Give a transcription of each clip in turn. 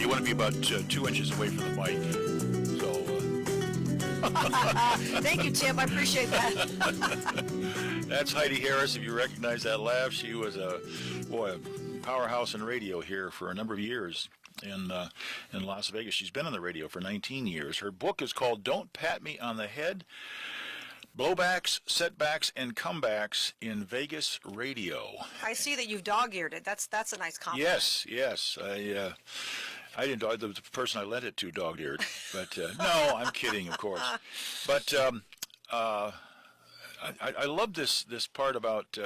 you want to be about 2 inches away from the mic. So. Thank you, Tim. I appreciate that. That's Heidi Harris. If you recognize that laugh, she was a powerhouse in radio here for a number of years in Las Vegas. She's been on the radio for 19 years. Her book is called Don't Pat Me on the Head: Blowbacks, Setbacks, and Comebacks in Vegas Radio. I see that you've dog-eared it. That's a nice compliment. Yes. I didn't dog. The person I lent it to dog-eared. But no, I'm kidding, of course. But I love this part about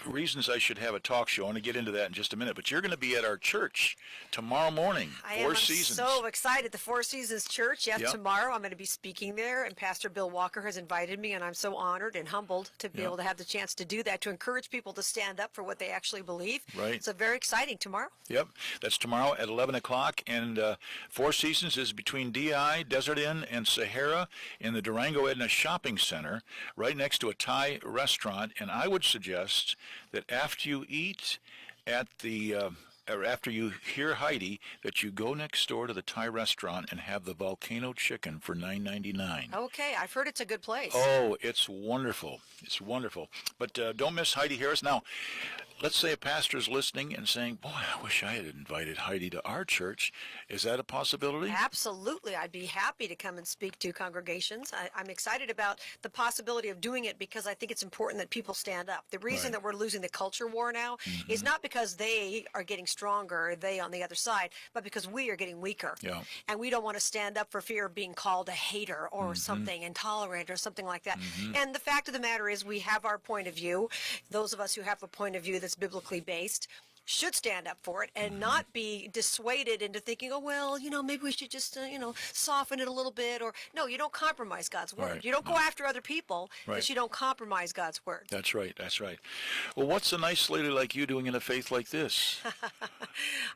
reasons I should have a talk show. I want to get into that in just a minute. But you're going to be at our church tomorrow morning. I'm so excited. The Four Seasons Church. Yes, tomorrow I'm going to be speaking there, and Pastor Bill Walker has invited me, and I'm so honored and humbled to be able to have the chance to do that, to encourage people to stand up for what they actually believe. Right. So very exciting tomorrow. Yep. That's tomorrow at 11 o'clock. And Four Seasons is between DI, Desert Inn, and Sahara in the Durango Edna Shopping Center, right next to a Thai restaurant. And I would suggest that after you eat at the or after you hear Heidi, that you go next door to the Thai restaurant and have the volcano chicken for $9.99. Okay, I've heard it's a good place. Oh, it's wonderful. It's wonderful. But don't miss Heidi Harris. Now, let's say a pastor's listening and saying, boy, I wish I had invited Heidi to our church. Is that a possibility? Absolutely. I'd be happy to come and speak to congregations. I'm excited about the possibility of doing it because I think it's important that people stand up. The reason that we're losing the culture war now is not because they are getting stronger, they on the other side, but because we are getting weaker. Yeah. And we don't want to stand up for fear of being called a hater or something intolerant or something like that. And the fact of the matter is we have our point of view. Those of us who have a point of view that's biblically based should stand up for it and not be dissuaded into thinking, oh, well, maybe we should just, soften it a little bit. Or, no, you don't compromise God's word. Right. You don't go after other people because you don't compromise God's word. That's right. That's right. Well, what's a nice lady like you doing in a faith like this?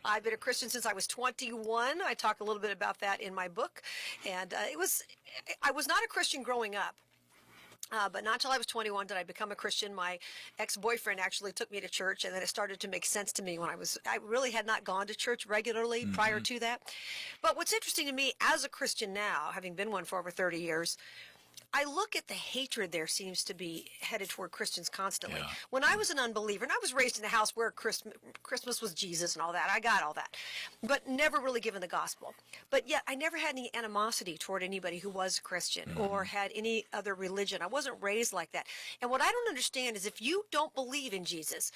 I've been a Christian since I was 21. I talk a little bit about that in my book. And I was not a Christian growing up. But not until I was 21 did I become a Christian. My ex-boyfriend actually took me to church, and then it started to make sense to me when I really had not gone to church regularly prior to that. But what's interesting to me as a Christian now, having been one for over 30 years, I look at the hatred there seems to be headed toward Christians constantly. Yeah. When I was an unbeliever, and I was raised in a house where Christmas was Jesus and all that, I got all that, but never really given the gospel. But yet I never had any animosity toward anybody who was Christian or had any other religion. I wasn't raised like that. And what I don't understand is if you don't believe in Jesus,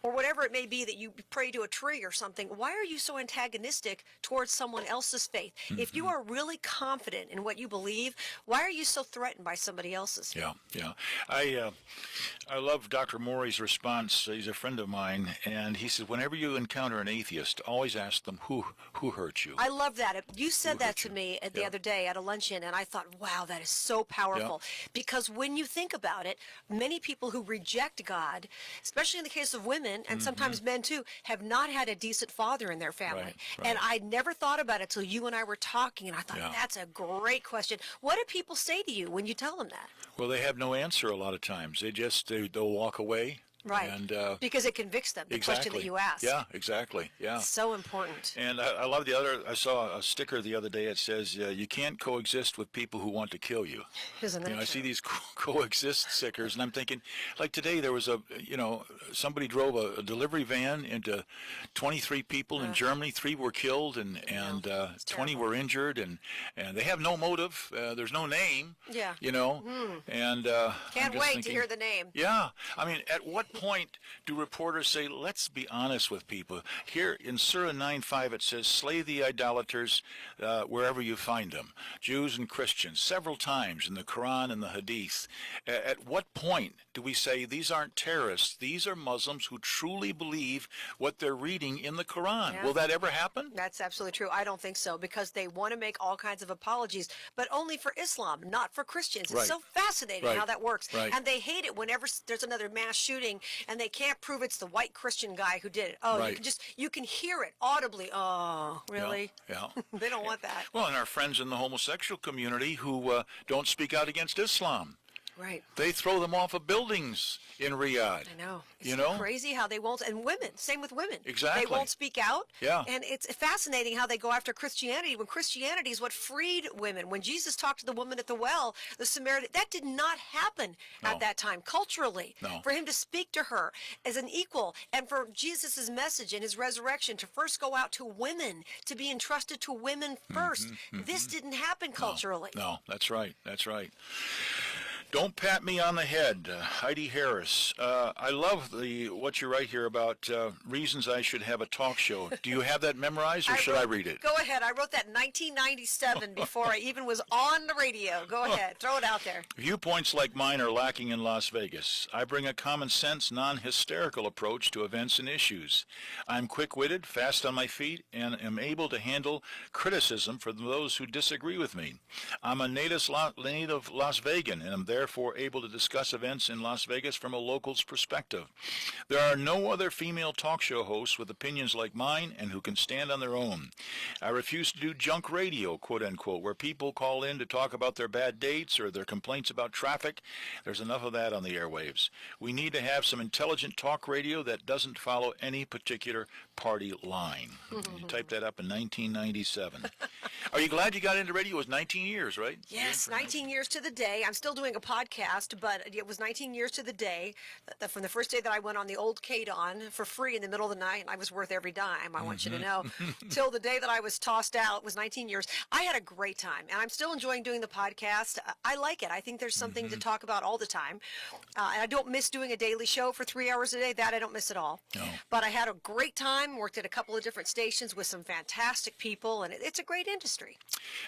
or whatever it may be that you pray to a tree or something, why are you so antagonistic towards someone else's faith? If you are really confident in what you believe, why are you so threatened by somebody else's? Yeah. I love Dr. Morey's response. He's a friend of mine, and he says, whenever you encounter an atheist, always ask them who hurt you. I love that. You said that to me the other day at a luncheon, and I thought, wow, that is so powerful. Because when you think about it, many people who reject God, especially in the case of women, and sometimes men too, have not had a decent father in their family. Right. And I never thought about it till you and I were talking, and I thought, that's a great question. What do people say to you when you tell them that? Well, they have no answer a lot of times. They'll walk away. Right, and, because it convicts them, the question that you ask. Yeah, exactly, yeah. So important. And I love I saw a sticker the other day that says, you can't coexist with people who want to kill you. Isn't that true? I see these coexist stickers, and I'm thinking, like today there was somebody drove a delivery van into 23 people in Germany, 3 were killed, and 20 were injured, and they have no motive, there's no name, and can't wait to hear the name. Yeah, I mean, at what point do reporters say, let's be honest with people? Here in Surah 9:5 it says, slay the idolaters wherever you find them, Jews and Christians, several times in the Quran and the Hadith. At what point do we say these aren't terrorists, these are Muslims who truly believe what they're reading in the Quran? Yeah. Will that ever happen? That's absolutely true. I don't think so, because they want to make all kinds of apologies, but only for Islam, not for Christians. It's so fascinating how that works. Right. And they hate it whenever there's another mass shooting and they can't prove it's the white Christian guy who did it. Oh, you can hear it audibly. Oh, really? Yeah. They don't want that. Well, and our friends in the homosexual community who don't speak out against Islam. Right. They throw them off of buildings in Riyadh. I know. It's You know? crazy how they won't, and women, same with women. Exactly. They won't speak out. Yeah. And it's fascinating how they go after Christianity when Christianity is what freed women. When Jesus talked to the woman at the well, the Samaritan, that did not happen at that time culturally. No. For him to speak to her as an equal, and for Jesus' message and his resurrection to first go out to women, to be entrusted to women 1st. This didn't happen culturally. No, that's right. That's right. Don't pat me on the head, Heidi Harris. I love what you write here about reasons I should have a talk show. Do you have that memorized, or should I read it? Go ahead. I wrote that in 1997 before I even was on the radio. Go ahead. Throw it out there. Viewpoints like mine are lacking in Las Vegas. I bring a common sense, non-hysterical approach to events and issues. I'm quick-witted, fast on my feet, and am able to handle criticism from those who disagree with me. I'm a native Las Vegan, and am therefore able to discuss events in Las Vegas from a local's perspective. There are no other female talk show hosts with opinions like mine and who can stand on their own. I refuse to do junk radio, quote unquote, where people call in to talk about their bad dates or their complaints about traffic. There's enough of that on the airwaves. We need to have some intelligent talk radio that doesn't follow any particular party line. You typed that up in 1997. Are you glad you got into radio? It was 19 years, right? Yes, 19 years to the day. I'm still doing a podcast, but it was 19 years to the day from the first day that I went on the old KDON for free in the middle of the night, and I was worth every dime, I want you to know, till the day that I was tossed out was 19 years. I had a great time, and I'm still enjoying doing the podcast. I like it. I think there's something to talk about all the time. And I don't miss doing a daily show for 3 hours a day. That I don't miss at all. No. But I had a great time, worked at a couple of different stations with some fantastic people, and it's a great industry.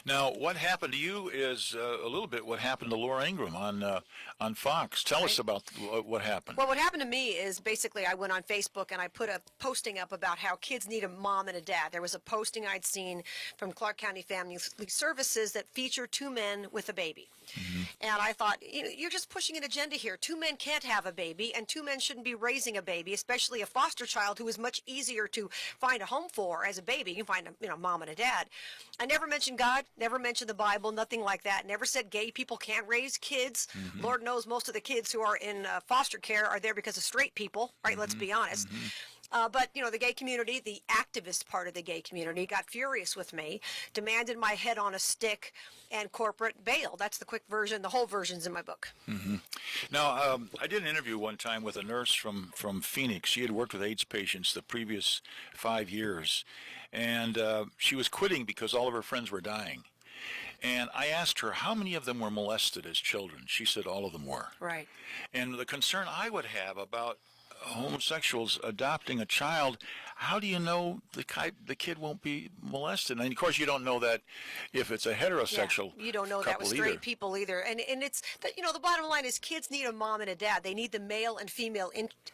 Now, what happened to you is a little bit what happened to Laura Ingraham on Fox. Tell us about what happened. Well, what happened to me is basically I went on Facebook and I put a posting up about how kids need a mom and a dad. There was a posting I'd seen from Clark County Family Services that featured 2 men with a baby. And I thought, you're just pushing an agenda here. 2 men can't have a baby, and 2 men shouldn't be raising a baby, especially a foster child who is much easier to find a home for as a baby. You can find a mom and a dad. I never mentioned God, never mentioned the Bible, nothing like that. Never said gay people can't raise kids. Lord knows most of the kids who are in foster care are there because of straight people, right? Let's be honest. But, the gay community, the activist part of the gay community, got furious with me, demanded my head on a stick and corporate bail. That's the quick version. The whole version's in my book. Now, I did an interview one time with a nurse from Phoenix. She had worked with AIDS patients the previous 5 years, and she was quitting because all of her friends were dying. And I asked her how many of them were molested as children. She said all of them were. Right. And the concern I would have about homosexuals adopting a child, how do you know the kid won't be molested? And of course, you don't know that if it's a heterosexual. You don't know that with straight people either. And it's the bottom line is kids need a mom and a dad. They need the male and female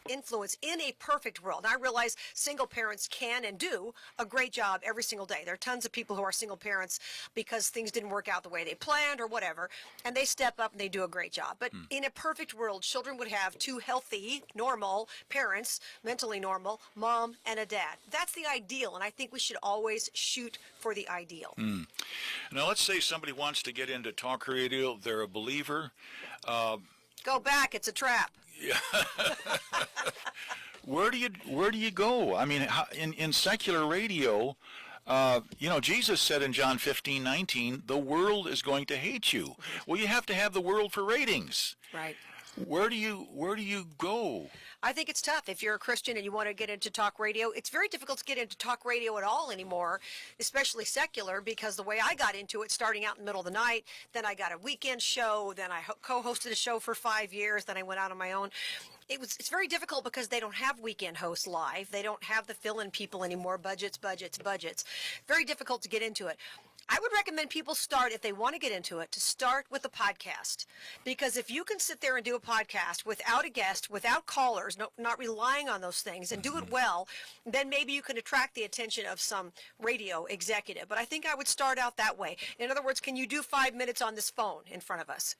influence in a perfect world. And I realize single parents can and do a great job every single day. There are tons of people who are single parents because things didn't work out the way they planned or whatever, and they step up and they do a great job. But in a perfect world, children would have 2 healthy, normal parents, mentally normal, mom and a dad. That's the ideal, and I think we should always shoot for the ideal. Now, let's say somebody wants to get into talk radio. They're a believer. Go back. It's a trap. Where do you go? I mean, in secular radio, Jesus said in John 15:19, the world is going to hate you. Well, you have to have the world for ratings. Right. Where do you go? I think it's tough. If you're a Christian and you want to get into talk radio, it's very difficult to get into talk radio at all anymore, especially secular, because the way I got into it, starting out in the middle of the night, then I got a weekend show, then I co-hosted a show for 5 years, then I went out on my own. It's very difficult because they don't have weekend hosts live. They don't have the fill-in people anymore, budgets. Very difficult to get into it. I would recommend people start, if they want to get into it, to start with a podcast. Because if you can sit there and do a podcast without a guest, without callers, not relying on those things, and do it well, then maybe you can attract the attention of some radio executive. But I think I would start out that way. In other words, can you do 5 minutes on this phone in front of us?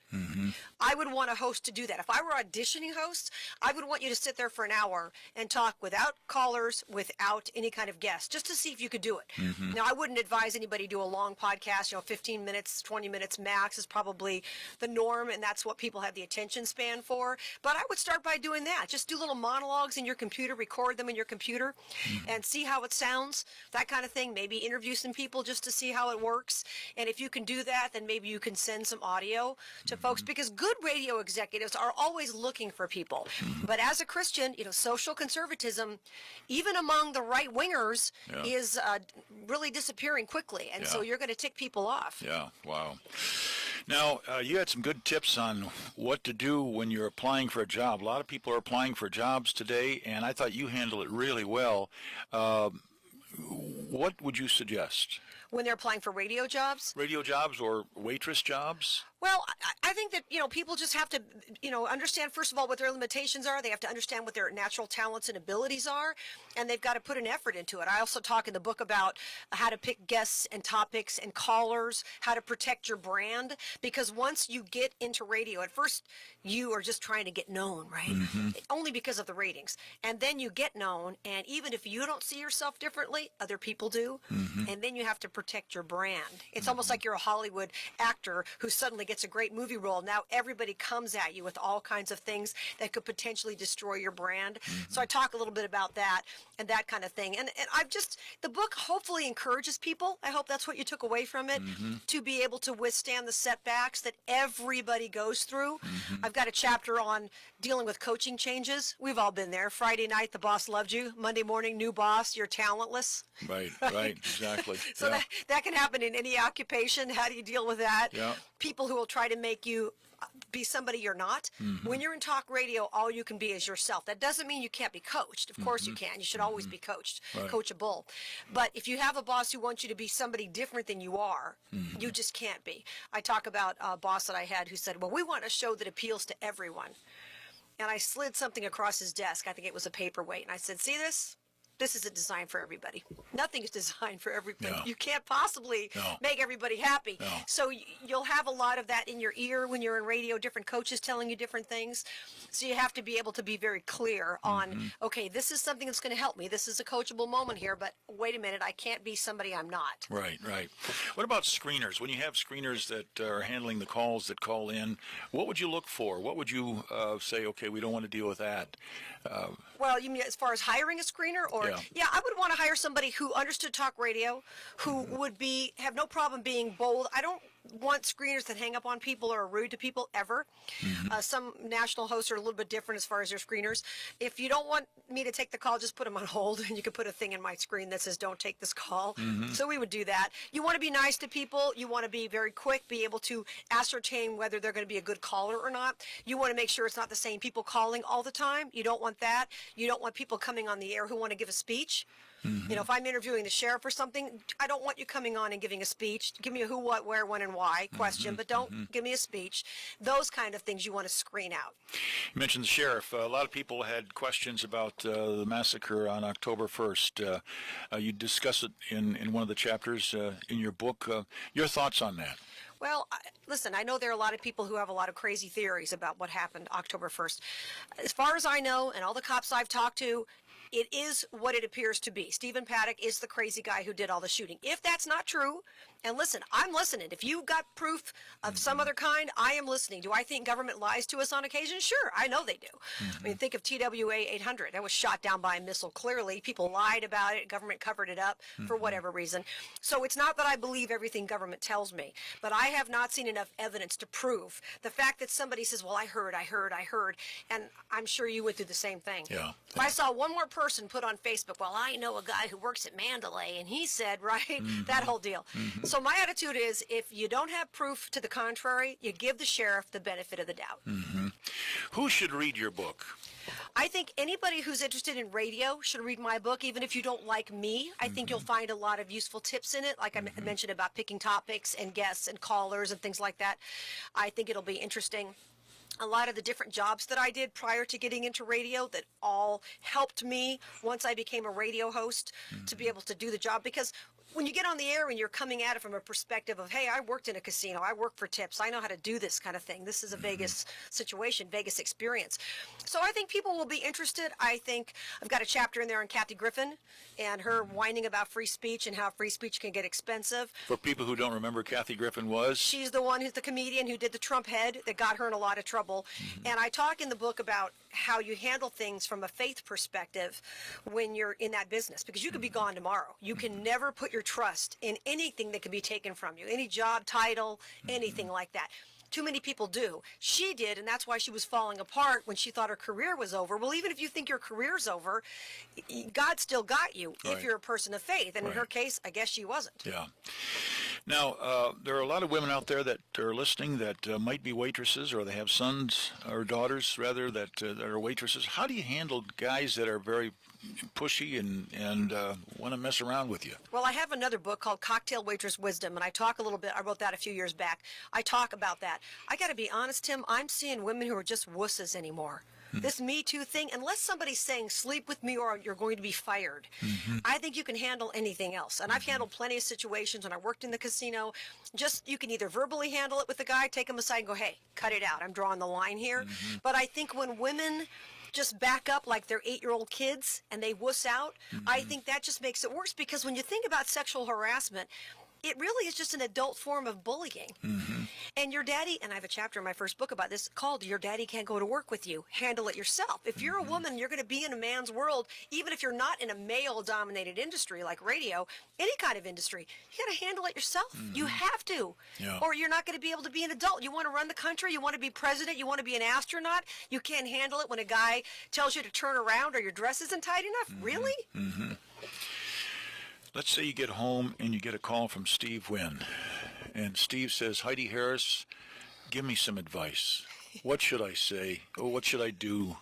I would want a host to do that. If I were auditioning hosts, I would want you to sit there for an hour and talk without callers, without any kind of guest, just to see if you could do it. Now, I wouldn't advise anybody do a long podcasts, 15 minutes, 20 minutes max is probably the norm, and that's what people have the attention span for. But I would start by doing that. Just do little monologues in your computer, record them in your computer, and see how it sounds, that kind of thing. Maybe interview some people just to see how it works. And if you can do that, then maybe you can send some audio to folks, because good radio executives are always looking for people. But as a Christian, social conservatism, even among the right-wingers, is really disappearing quickly. And so you're going to tick people off. Yeah, wow. Now, you had some good tips on what to do when you're applying for a job. A lot of people are applying for jobs today, and I thought you handled it really well. What would you suggest? When they're applying for radio jobs? Radio jobs or waitress jobs? Well, I think that, people just have to, understand, first of all, what their limitations are. They have to understand what their natural talents and abilities are, and they've got to put an effort into it. I also talk in the book about how to pick guests and topics and callers, how to protect your brand, because once you get into radio, at first you are just trying to get known, right? Only because of the ratings. And then you get known, and even if you don't see yourself differently, other people do, and then you have to protect your brand. It's almost like you're a Hollywood actor who suddenly gets a great movie role. Now everybody comes at you with all kinds of things that could potentially destroy your brand. So I talk a little bit about that and that kind of thing. And the book hopefully encourages people. I hope that's what you took away from it, to be able to withstand the setbacks that everybody goes through. I've got a chapter on dealing with coaching changes. We've all been there. Friday night, the boss loved you. Monday morning, new boss, you're talentless. Right, exactly. So that can happen in any occupation. How do you deal with that? People who will try to make you be somebody you're not. When you're in talk radio, all you can be is yourself. That doesn't mean you can't be coached. Of course you can. You should always be coached, coachable. But if you have a boss who wants you to be somebody different than you are, you just can't be. I talk about a boss that I had who said, well, we want a show that appeals to everyone. And I slid something across his desk. I think it was a paperweight. And I said, see this? This isn't designed for everybody. Nothing is designed for everybody. No. You can't possibly make everybody happy. No. So you'll have a lot of that in your ear when you're in radio, different coaches telling you different things. So you have to be able to be very clear on, okay, this is something that's going to help me. This is a coachable moment here, but wait a minute, I can't be somebody I'm not. Right. What about screeners? When you have screeners that are handling the calls that call in, what would you look for? What would you say, okay, we don't want to deal with that? Well, you mean as far as hiring a screener? Or I would want to hire somebody who understood talk radio, who would have no problem being bold. I don't want screeners that hang up on people or are rude to people ever. Some national hosts are a little bit different as far as their screeners. If you don't want me to take the call, just put them on hold, and you can put a thing in my screen that says don't take this call. So we would do that. You want to be nice to people. You want to be very quick, be able to ascertain whether they're going to be a good caller or not. You want to make sure it's not the same people calling all the time. You don't want that. You don't want people coming on the air who want to give a speech. If I'm interviewing the sheriff or something, I don't want you coming on and giving a speech. Give me a who, what, where, when, and why question, but don't give me a speech. Those kind of things you want to screen out. You mentioned the sheriff. A lot of people had questions about the massacre on October 1st. You discuss it in one of the chapters in your book. Your thoughts on that? Well, listen, I know there are a lot of people who have a lot of crazy theories about what happened October 1st. As far as I know, and all the cops I've talked to, it is what it appears to be. Stephen Paddock is the crazy guy who did all the shooting. If that's not true, and listen, I'm listening. If you've got proof of some other kind, I am listening. Do I think government lies to us on occasion? Sure, I know they do. I mean, think of TWA 800. That was shot down by a missile, clearly. People lied about it. Government covered it up for whatever reason. So it's not that I believe everything government tells me, but I have not seen enough evidence to prove the fact that somebody says, well, I heard, and I'm sure you would do the same thing. If I saw one more person put on Facebook, well, I know a guy who works at Mandalay, and he said, right, that whole deal. So my attitude is, if you don't have proof to the contrary, you give the sheriff the benefit of the doubt. Who should read your book? I think anybody who's interested in radio should read my book, even if you don't like me. I think you'll find a lot of useful tips in it, like I mentioned about picking topics and guests and callers and things like that. I think it'll be interesting. A lot of the different jobs that I did prior to getting into radio that all helped me once I became a radio host to be able to do the job, because when you get on the air and you're coming at it from a perspective of, hey, I worked in a casino, I work for tips, I know how to do this kind of thing. This is a Vegas situation, Vegas experience. So I think people will be interested. I think I've got a chapter in there on Kathy Griffin and her whining about free speech and how free speech can get expensive. For people who don't remember, Kathy Griffin was? She's the one who's the comedian who did the Trump head that got her in a lot of trouble. And I talk in the book about how you handle things from a faith perspective when you're in that business, because you could be gone tomorrow. You can never put your trust in anything that can be taken from you, any job title, anything like that. Too many people do. She did, and that's why she was falling apart when she thought her career was over. Well, even if you think your career's over, God still got you if you're a person of faith. And in her case, I guess she wasn't. Yeah. Now, there are a lot of women out there that are listening that might be waitresses, or they have sons or daughters, rather, that are waitresses. How do you handle guys that are very pushy and want to mess around with you? Well, I have another book called Cocktail Waitress Wisdom, and I talk a little bit. I wrote that a few years back. I talk about that. I got to be honest, Tim, I'm seeing women who are just wusses anymore. This Me Too thing, unless somebody's saying sleep with me or you're going to be fired, I think you can handle anything else. And I've handled plenty of situations when I worked in the casino. Just, you can either verbally handle it with the guy, take him aside and go, hey, cut it out. I'm drawing the line here. But I think when women just back up like they're 8-year-old kids and they wuss out, I think that just makes it worse, because when you think about sexual harassment, it really is just an adult form of bullying. And your daddy, and I have a chapter in my first book about this called Your Daddy Can't Go to Work With You. Handle it yourself. If you're a woman, you're going to be in a man's world, even if you're not in a male-dominated industry like radio, any kind of industry, you got to handle it yourself. You have to. Or you're not going to be able to be an adult. You want to run the country, you want to be president, you want to be an astronaut, you can't handle it when a guy tells you to turn around or your dress isn't tight enough. Really? Let's say you get home and you get a call from Steve Wynn, and Steve says, Heidi Harris, give me some advice. What should I say? Oh, what should I do?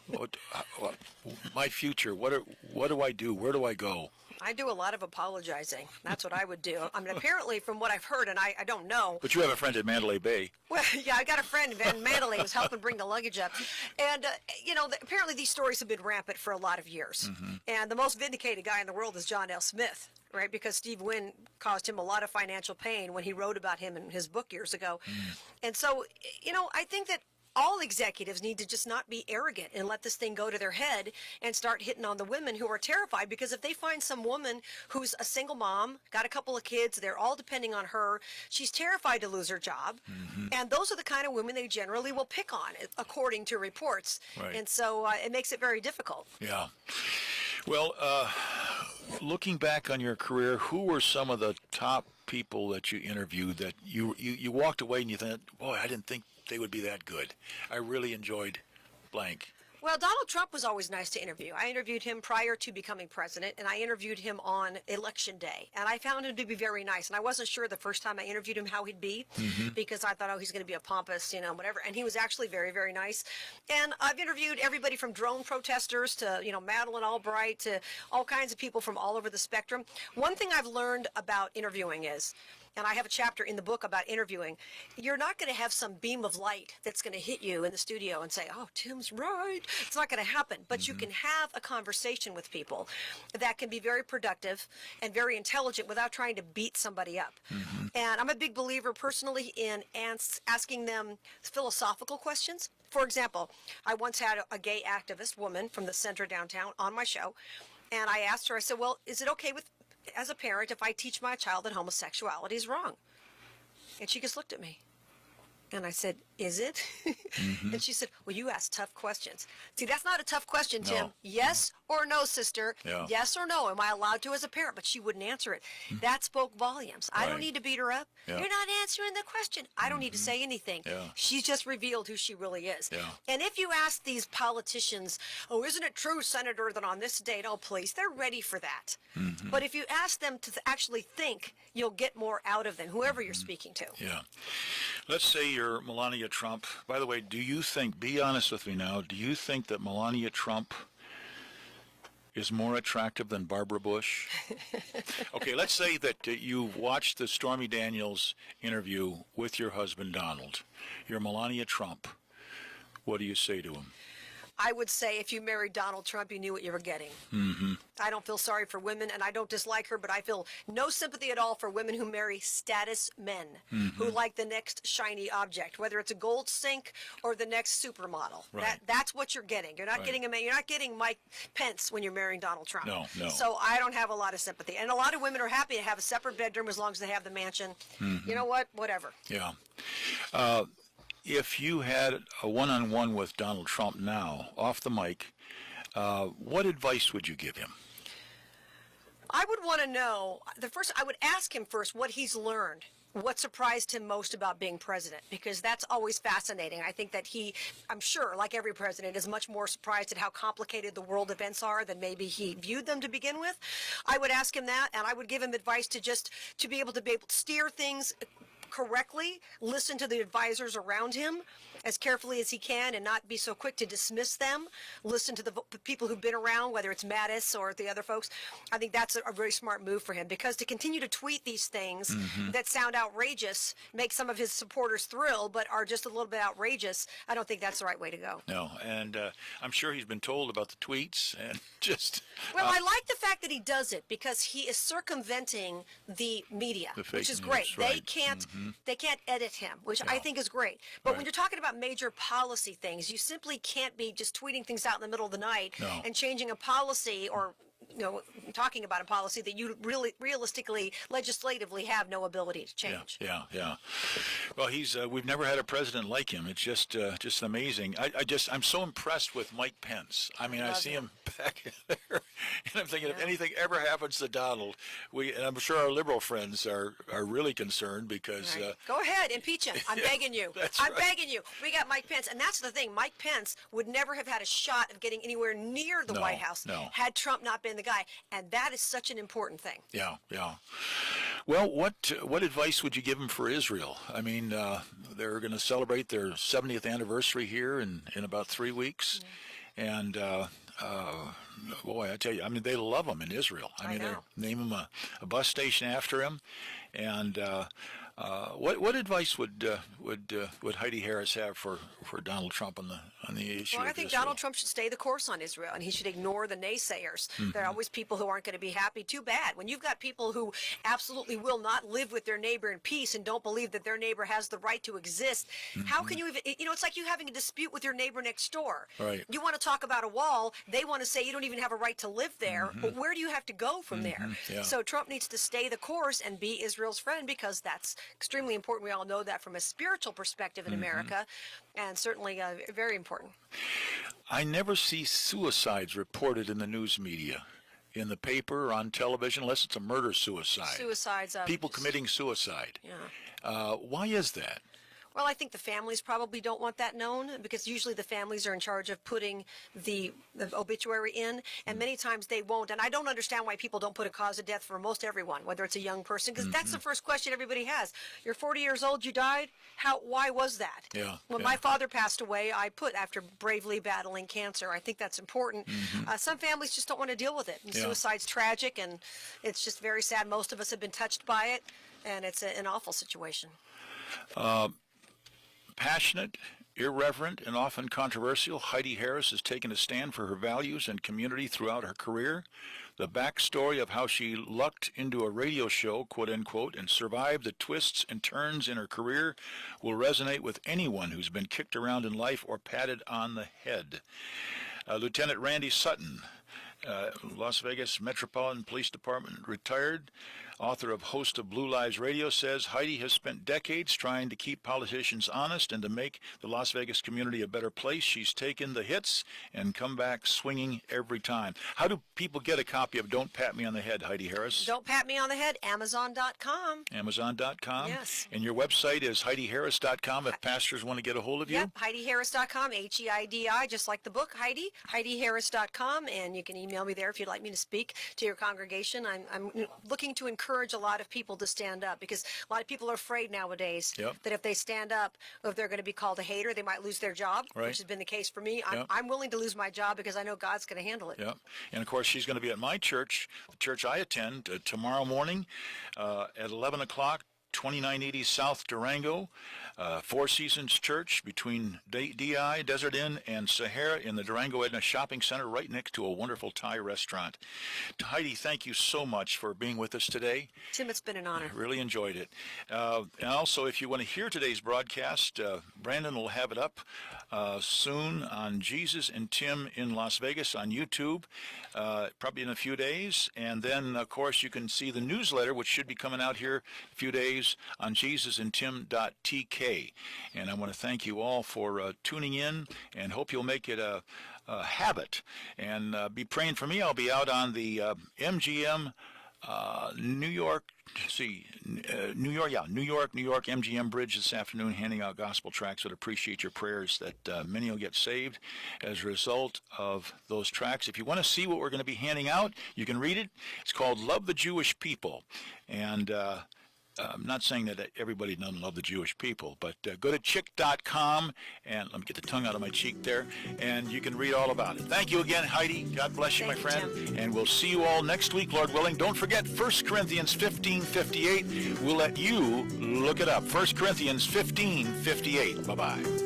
My future, what do I do? Where do I go? I do a lot of apologizing. That's what I would do. I mean, apparently, from what I've heard, and I don't know. But you have a friend at Mandalay Bay. Well, yeah, I got a friend in Mandalay who's helping bring the luggage up. And, apparently these stories have been rampant for a lot of years. And the most vindicated guy in the world is John L. Smith, right? Because Steve Wynn caused him a lot of financial pain when he wrote about him in his book years ago. And so, I think that all executives need to just not be arrogant and let this thing go to their head and start hitting on the women who are terrified. Because if they find some woman who's a single mom, got a couple of kids, they're all depending on her, she's terrified to lose her job. And those are the kind of women they generally will pick on, according to reports. And so it makes it very difficult. Yeah. Well, looking back on your career, who were some of the top people that you interviewed that you walked away and you thought, boy, I didn't think they would be that good? I really enjoyed blank. Well, Donald Trump was always nice to interview. I interviewed him prior to becoming president, and I interviewed him on Election Day. And I found him to be very nice. And I wasn't sure the first time I interviewed him how he'd be, because I thought, oh, he's going to be a pompous, whatever. And he was actually very, very nice. And I've interviewed everybody from drone protesters to, Madeleine Albright, to all kinds of people from all over the spectrum. One thing I've learned about interviewing is, and I have a chapter in the book about interviewing, you're not going to have some beam of light that's going to hit you in the studio and say, oh, Tim's right. It's not going to happen. But you can have a conversation with people that can be very productive and very intelligent without trying to beat somebody up. And I'm a big believer personally in asking them philosophical questions. For example, I once had a gay activist woman from the center downtown on my show, and I asked her, I said, well, is it okay as a parent, if I teach my child that homosexuality is wrong? And she just looked at me. And I said, is it? And she said, well, you ask tough questions. See, that's not a tough question, Tim. Yes or no, sister? Yes or no? Am I allowed to as a parent? But she wouldn't answer it. That spoke volumes. I don't need to beat her up. You're not answering the question. I don't need to say anything. She's just revealed who she really is. And if you ask these politicians, oh, isn't it true, Senator, that on this date, oh, please, they're ready for that. But if you ask them to actually think, you'll get more out of them, whoever you're speaking to. Let's say you're Melania Trump. By the way, do you think, be honest with me now, do you think that Melania Trump is more attractive than Barbara Bush? Okay, let's say that you watched the Stormy Daniels interview with your husband, Donald. You're Melania Trump. What do you say to him? I would say if you married Donald Trump, you knew what you were getting. I don't feel sorry for women, and I don't dislike her, but I feel no sympathy at all for women who marry status men who like the next shiny object, whether it's a gold sink or the next supermodel. Right. That's what you're getting. You're not getting a man. You're not getting Mike Pence when you're marrying Donald Trump. No, no. So I don't have a lot of sympathy, and a lot of women are happy to have a separate bedroom as long as they have the mansion. You know what? Whatever. Yeah. If you had a one-on-one with Donald Trump now, off the mic, what advice would you give him? I would want to know, I would ask him first what he's learned. What surprised him most about being president? Because that's always fascinating. I think that I'm sure, like every president, is much more surprised at how complicated the world events are than maybe he viewed them to begin with. I would ask him that, and I would give him advice to be able to steer things correctly, listen to the advisors around him as carefully as he can and not be so quick to dismiss them, listen to the people who've been around, whether it's Mattis or the other folks. I think that's a very smart move for him, because to continue to tweet these things that sound outrageous, make some of his supporters thrill, but are just a little bit outrageous, I don't think that's the right way to go. No, and I'm sure he's been told about the tweets and just... Well, I like the fact that he does it, because he is circumventing the media, which is great. Right. They can't edit him, which I think is great. But when you're talking about major policy things, you simply can't be just tweeting things out in the middle of the night and changing a policy or talking about a policy that you really realistically, legislatively have no ability to change. Yeah. Well, we've never had a president like him. It's just amazing. I'm so impressed with Mike Pence. I mean, I see him back there, and I'm thinking if anything ever happens to Donald, and I'm sure our liberal friends are really concerned because. Go ahead, impeach him. I'm begging you. I'm begging you. We got Mike Pence, and that's the thing. Mike Pence would never have had a shot of getting anywhere near the White House had Trump not been the guy, and that is such an important thing. Yeah. Well, what advice would you give him for Israel? I mean, they're going to celebrate their 70th anniversary here in about 3 weeks, and boy, I tell you, I mean, they love him in Israel. I mean, they name him a bus station after him, and what advice would Heidi Harris have for Donald Trump on the issue? Well, I think Donald Trump should stay the course on Israel, and he should ignore the naysayers. There are always people who aren't going to be happy. Too bad. When you've got people who absolutely will not live with their neighbor in peace and don't believe that their neighbor has the right to exist, how can you even? It's like you having a dispute with your neighbor next door. Right. You want to talk about a wall. They want to say you don't even have a right to live there. But where do you have to go from there? Yeah. So Trump needs to stay the course and be Israel's friend, because that's extremely important. We all know that from a spiritual perspective in America, and certainly very important. I never see suicides reported in the news media, in the paper or on television, unless it's a murder-suicide. Suicides. People committing suicide. Yeah. Why is that? Well, I think the families probably don't want that known, because usually the families are in charge of putting the obituary in, and many times they won't. And I don't understand why people don't put a cause of death for most everyone, whether it's a young person, because that's the first question everybody has. You're 40 years old, you died? Why was that? Yeah. When my father passed away, I put after bravely battling cancer. I think that's important. Some families just don't want to deal with it. And suicide's tragic, and it's just very sad. Most of us have been touched by it, and it's an awful situation. Passionate, irreverent, and often controversial, Heidi Harris has taken a stand for her values and community throughout her career. The backstory of how she lucked into a radio show, quote unquote, and survived the twists and turns in her career will resonate with anyone who's been kicked around in life or patted on the head. Lieutenant Randy Sutton, Las Vegas Metropolitan Police Department retired, author of host of Blue Lives Radio, says Heidi has spent decades trying to keep politicians honest and to make the Las Vegas community a better place. She's taken the hits and come back swinging every time. How do people get a copy of Don't Pat Me on the Head, Heidi Harris? Don't Pat Me on the Head, Amazon.com. Amazon.com? Yes. And your website is HeidiHarris.com if pastors want to get a hold of you? Yep, HeidiHarris.com, Heidi, just like the book, Heidi, HeidiHarris.com, and you can email me there if you'd like me to speak to your congregation. I'm looking to encourage a lot of people to stand up, because a lot of people are afraid nowadays that if they stand up, if they're going to be called a hater, they might lose their job, which has been the case for me. I'm willing to lose my job because I know God's going to handle it. Yep. And of course, she's going to be at my church, the church I attend, tomorrow morning at 11 o'clock. 2980 South Durango, Four Seasons Church between DI, Desert Inn, and Sahara in the Durango Edna Shopping Center right next to a wonderful Thai restaurant. Heidi, thank you so much for being with us today. Tim, it's been an honor. I really enjoyed it. And also, if you want to hear today's broadcast, Brandon will have it up soon on Jesus and Tim in Las Vegas on YouTube, probably in a few days. And then, of course, you can see the newsletter, which should be coming out here a few days on jesusandtim.tk. And I want to thank you all for tuning in and hope you'll make it a habit. And be praying for me. I'll be out on the MGM New York MGM Bridge this afternoon, handing out gospel tracts. Would appreciate your prayers that many will get saved as a result of those tracts. If you want to see what we're going to be handing out, you can read it. It's called Love the Jewish People. And I'm not saying that everybody doesn't love the Jewish people, but go to chick.com, and let me get the tongue out of my cheek there, and you can read all about it. Thank you again, Heidi. God bless you, my friend. Tim. And we'll see you all next week, Lord willing. Don't forget 1 Corinthians 15:58. We'll let you look it up. 1 Corinthians 15:58. Bye-bye.